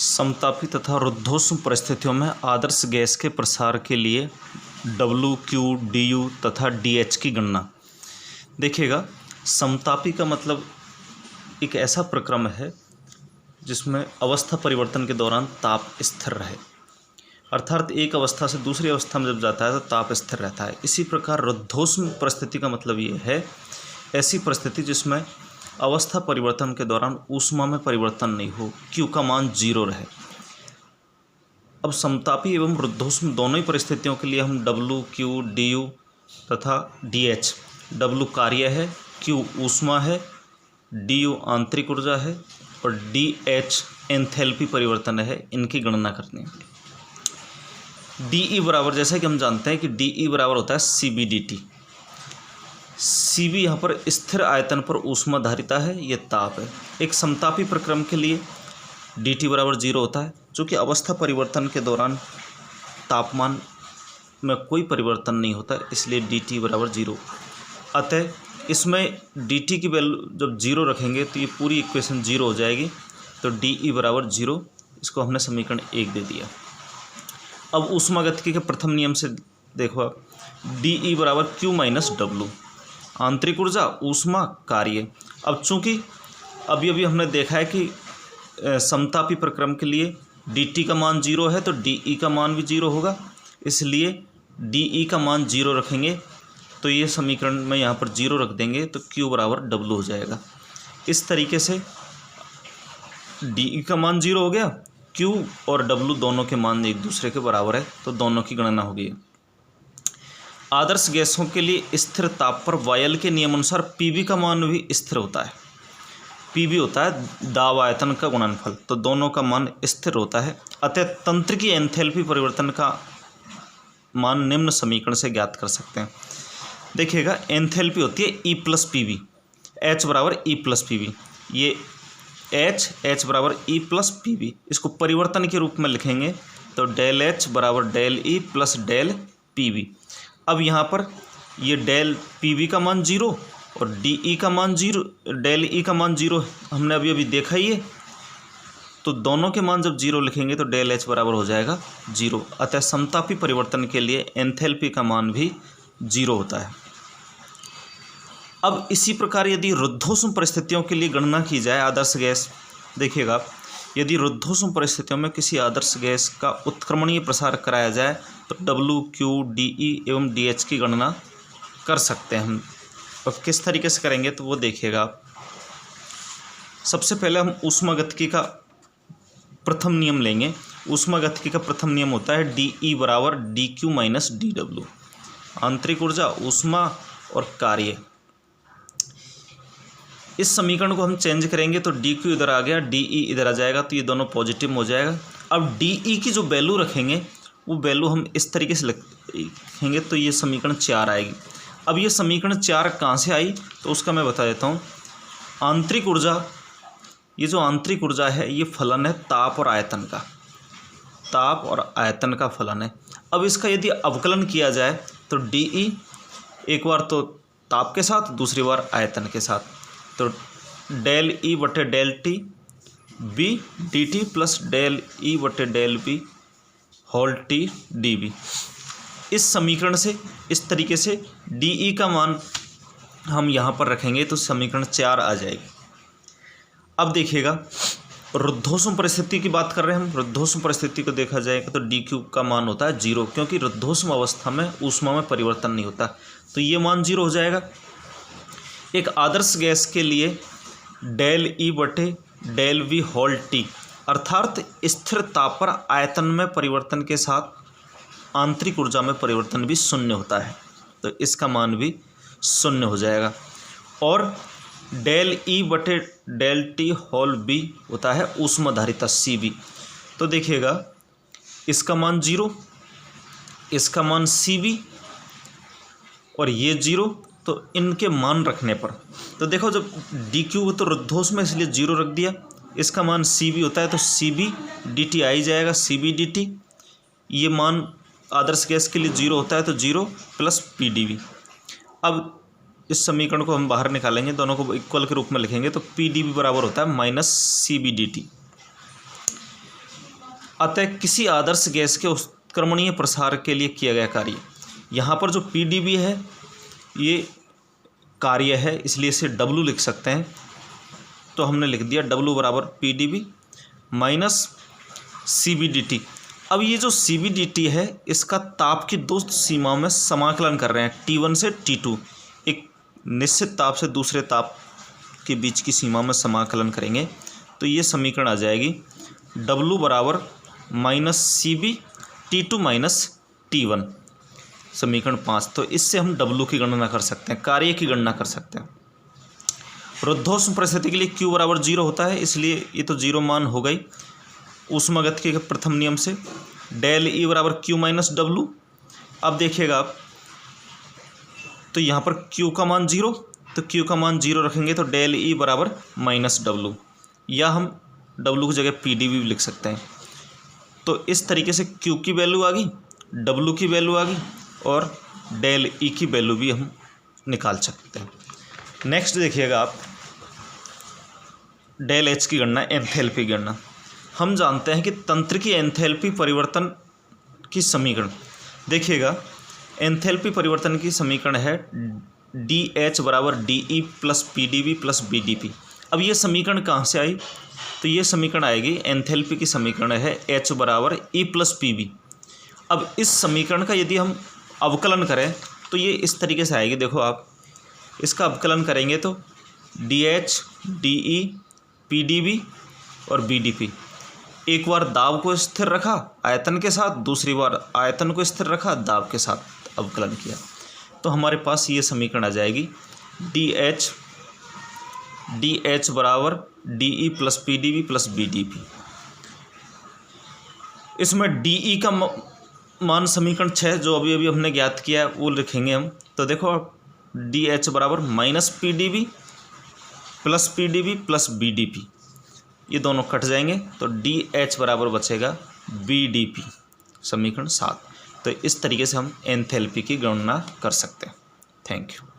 समतापी तथा रुद्धोष्म परिस्थितियों में आदर्श गैस के प्रसार के लिए W, Q, Du तथा DH की गणना। देखिएगा, समतापी का मतलब एक ऐसा प्रक्रम है जिसमें अवस्था परिवर्तन के दौरान ताप स्थिर रहे, अर्थात एक अवस्था से दूसरी अवस्था में जब जाता है तो ताप स्थिर रहता है। इसी प्रकार रुद्धोष्म परिस्थिति का मतलब ये है ऐसी परिस्थिति जिसमें अवस्था परिवर्तन के दौरान ऊष्मा में परिवर्तन नहीं हो, Q का मान 0 रहे। अब समतापी एवं रुद्धोष्म दोनों ही परिस्थितियों के लिए हम W, Q, Du तथा DH, W कार्य है, Q ऊष्मा है, Du आंतरिक ऊर्जा है और DH एंथैल्पी परिवर्तन है, इनकी गणना करनी है। DE बराबर, जैसा कि हम जानते हैं कि DE बराबर होता है CB/dT। CB यहाँ पर स्थिर आयतन पर ऊष्मा धारिता है, ये ताप है। एक समतापी प्रक्रम के लिए DT बराबर 0 होता है, जो कि अवस्था परिवर्तन के दौरान तापमान में कोई परिवर्तन नहीं होता, इसलिए DT बराबर 0। अतः इसमें DT की वैल्यू जब 0 रखेंगे तो ये पूरी इक्वेशन 0 हो जाएगी, तो DE बराबर 0, इसको हमने समीकरण 1 दे दिया। अब ऊष्मागतिकी के प्रथम नियम से देखो आप, DE बराबर Q माइनस W, आंतरिक ऊर्जा, ऊष्मा, कार्य। अब चूंकि अभी हमने देखा है कि समतापी प्रक्रम के लिए DT का मान 0 है तो DE का मान भी 0 होगा, इसलिए DE का मान 0 रखेंगे तो ये समीकरण में यहाँ पर 0 रख देंगे तो Q बराबर W हो जाएगा। इस तरीके से DE का मान 0 हो गया, Q और W दोनों के मान एक दूसरे के बराबर है, तो दोनों की गणना होगी। आदर्श गैसों के लिए स्थिर ताप पर वायल के नियमानुसार PV का मान भी स्थिर होता है। PV होता है दाब आयतन का गुणनफल, तो दोनों का मान स्थिर होता है। अतः तंत्र की एंथैल्पी परिवर्तन का मान निम्न समीकरण से ज्ञात कर सकते हैं। देखिएगा, एंथैल्पी होती है E प्लस PV, H बराबर E प्लस PV। ये H बराबर E प्लस PV, इसको परिवर्तन के रूप में लिखेंगे तो डेल H बराबर del E plus del PV। अब यहाँ पर ये डेल PV का मान 0 और DE का मान 0, डेल E का मान 0 हमने अभी देखा ही है, तो दोनों के मान जब 0 लिखेंगे तो डेल H बराबर हो जाएगा 0। अतः समतापी परिवर्तन के लिए एंथैल्पी का मान भी 0 होता है। अब इसी प्रकार यदि रुद्धोष्म परिस्थितियों के लिए गणना की जाए आदर्श गैस, देखिएगा, यदि रुद्धोष्म परिस्थितियों में किसी आदर्श गैस का उत्क्रमणीय प्रसार कराया जाए तो W, Q, DE एवं DH की गणना कर सकते हैं हम। और किस तरीके से करेंगे तो वो देखिएगा आप। सबसे पहले हम ऊष्मागतिकी का प्रथम नियम लेंगे। ऊष्मागतिकी का प्रथम नियम होता है DE बराबर DQ माइनस DW, आंतरिक ऊर्जा, ऊष्मा और कार्य। इस समीकरण को हम चेंज करेंगे तो DQ इधर आ गया, DE इधर आ जाएगा, तो ये दोनों पॉजिटिव हो जाएगा। अब DE की जो वैल्यू रखेंगे वो वैल्यू हम इस तरीके से लिखेंगे तो ये समीकरण 4 आएगी। अब ये समीकरण 4 कहाँ से आई तो उसका मैं बता देता हूँ। आंतरिक ऊर्जा, ये जो आंतरिक ऊर्जा है ये फलन है ताप और आयतन का, ताप और आयतन का फलन है। अब इसका यदि अवकलन किया जाए तो DE एक बार तो ताप के साथ, दूसरी बार आयतन के साथ, तो डेल E बटे del T B dt plus del E बटे del B whole T dB। इस समीकरण से इस तरीके से DE का मान हम यहाँ पर रखेंगे तो समीकरण 4 आ जाएगी। अब देखिएगा, रुद्धोष्म परिस्थिति की बात कर रहे हैं हम। रुद्धोष्म परिस्थिति को देखा जाएगा तो DQ का मान होता है 0, क्योंकि रुद्धोष्म अवस्था में ऊष्मा में परिवर्तन नहीं होता, तो ये मान 0 हो जाएगा। एक आदर्श गैस के लिए डेल E बटे डेल V होल T, अर्थात स्थिर ताप पर आयतन में परिवर्तन के साथ आंतरिक ऊर्जा में परिवर्तन भी 0 होता है, तो इसका मान भी 0 हो जाएगा। और डेल E बटे डेल T होल B होता है ऊष्माधारिता CB, तो देखिएगा इसका मान 0, इसका मान CB और ये 0, तो इनके मान रखने पर तो देखो, जब DQ तो रुद्धोष्म में इसलिए 0 रख दिया, इसका मान CB होता है तो CB dt आ ही जाएगा, CB dt। ये मान आदर्श गैस के लिए 0 होता है तो 0 प्लस PdV। अब इस समीकरण को हम बाहर निकालेंगे, दोनों को इक्वल के रूप में लिखेंगे तो PdV बराबर होता है माइनस CB dt। अतः किसी आदर्श गैस के उत्क्रमणीय प्रसार के लिए किया गया कार्य। यहाँ पर जो PdV है ये कार्य है, इसलिए इसे W लिख सकते हैं। तो हमने लिख दिया W बराबर PdV माइनस CvdT। अब ये जो CvdT है इसका ताप की दो सीमाओं में समाकलन कर रहे हैं, T1 से T2। एक निश्चित ताप से दूसरे ताप के बीच की सीमा में समाकलन करेंगे तो ये समीकरण आ जाएगी W बराबर minus CV T2 minus T1, समीकरण 5। तो इससे हम W की गणना कर सकते हैं, कार्य की गणना कर सकते हैं। रुद्धोष्म परिस्थिति के लिए Q बराबर 0 होता है, इसलिए ये तो 0 मान हो गई ऊष्मागतिकी के प्रथम नियम से। डेल E बराबर Q माइनस W। अब देखिएगा आप, तो यहाँ पर Q का मान 0, तो Q का मान 0 रखेंगे तो डेल E बराबर माइनस W, या हम W की जगह PdV भी लिख सकते हैं। तो इस तरीके से Q की वैल्यू आ गई, W की वैल्यू आ गई और डेल E की वैल्यू भी हम निकाल सकते हैं। नेक्स्ट देखिएगा आप, डेल H की गणना, एंथैल्पी की गणना। हम जानते हैं कि तंत्र की एंथैल्पी परिवर्तन की समीकरण, देखिएगा एंथैल्पी परिवर्तन की समीकरण है DH बराबर DE plus PdV plus BDP। अब ये समीकरण कहाँ से आई, तो ये समीकरण आएगी, एंथैल्पी की समीकरण है H बराबर E प्लस PV। अब इस समीकरण का यदि हम अवकलन करें तो ये इस तरीके से आएगी। देखो आप इसका अवकलन करेंगे तो DH DE PdV और BDP। एक बार दाब को स्थिर रखा आयतन के साथ, दूसरी बार आयतन को स्थिर रखा दाब के साथ अवकलन किया, तो हमारे पास ये समीकरण आ जाएगी DH बराबर DE plus PdV plus BDP। इसमें DE का मान समीकरण 6 जो अभी अभी हमने ज्ञात किया है वो लिखेंगे हम। तो देखो DH बराबर minus PdV plus PdV plus BDP, ये दोनों कट जाएंगे तो DH बराबर बचेगा BDP, समीकरण 7। तो इस तरीके से हम एंथैल्पी की गणना कर सकते हैं। Thank you.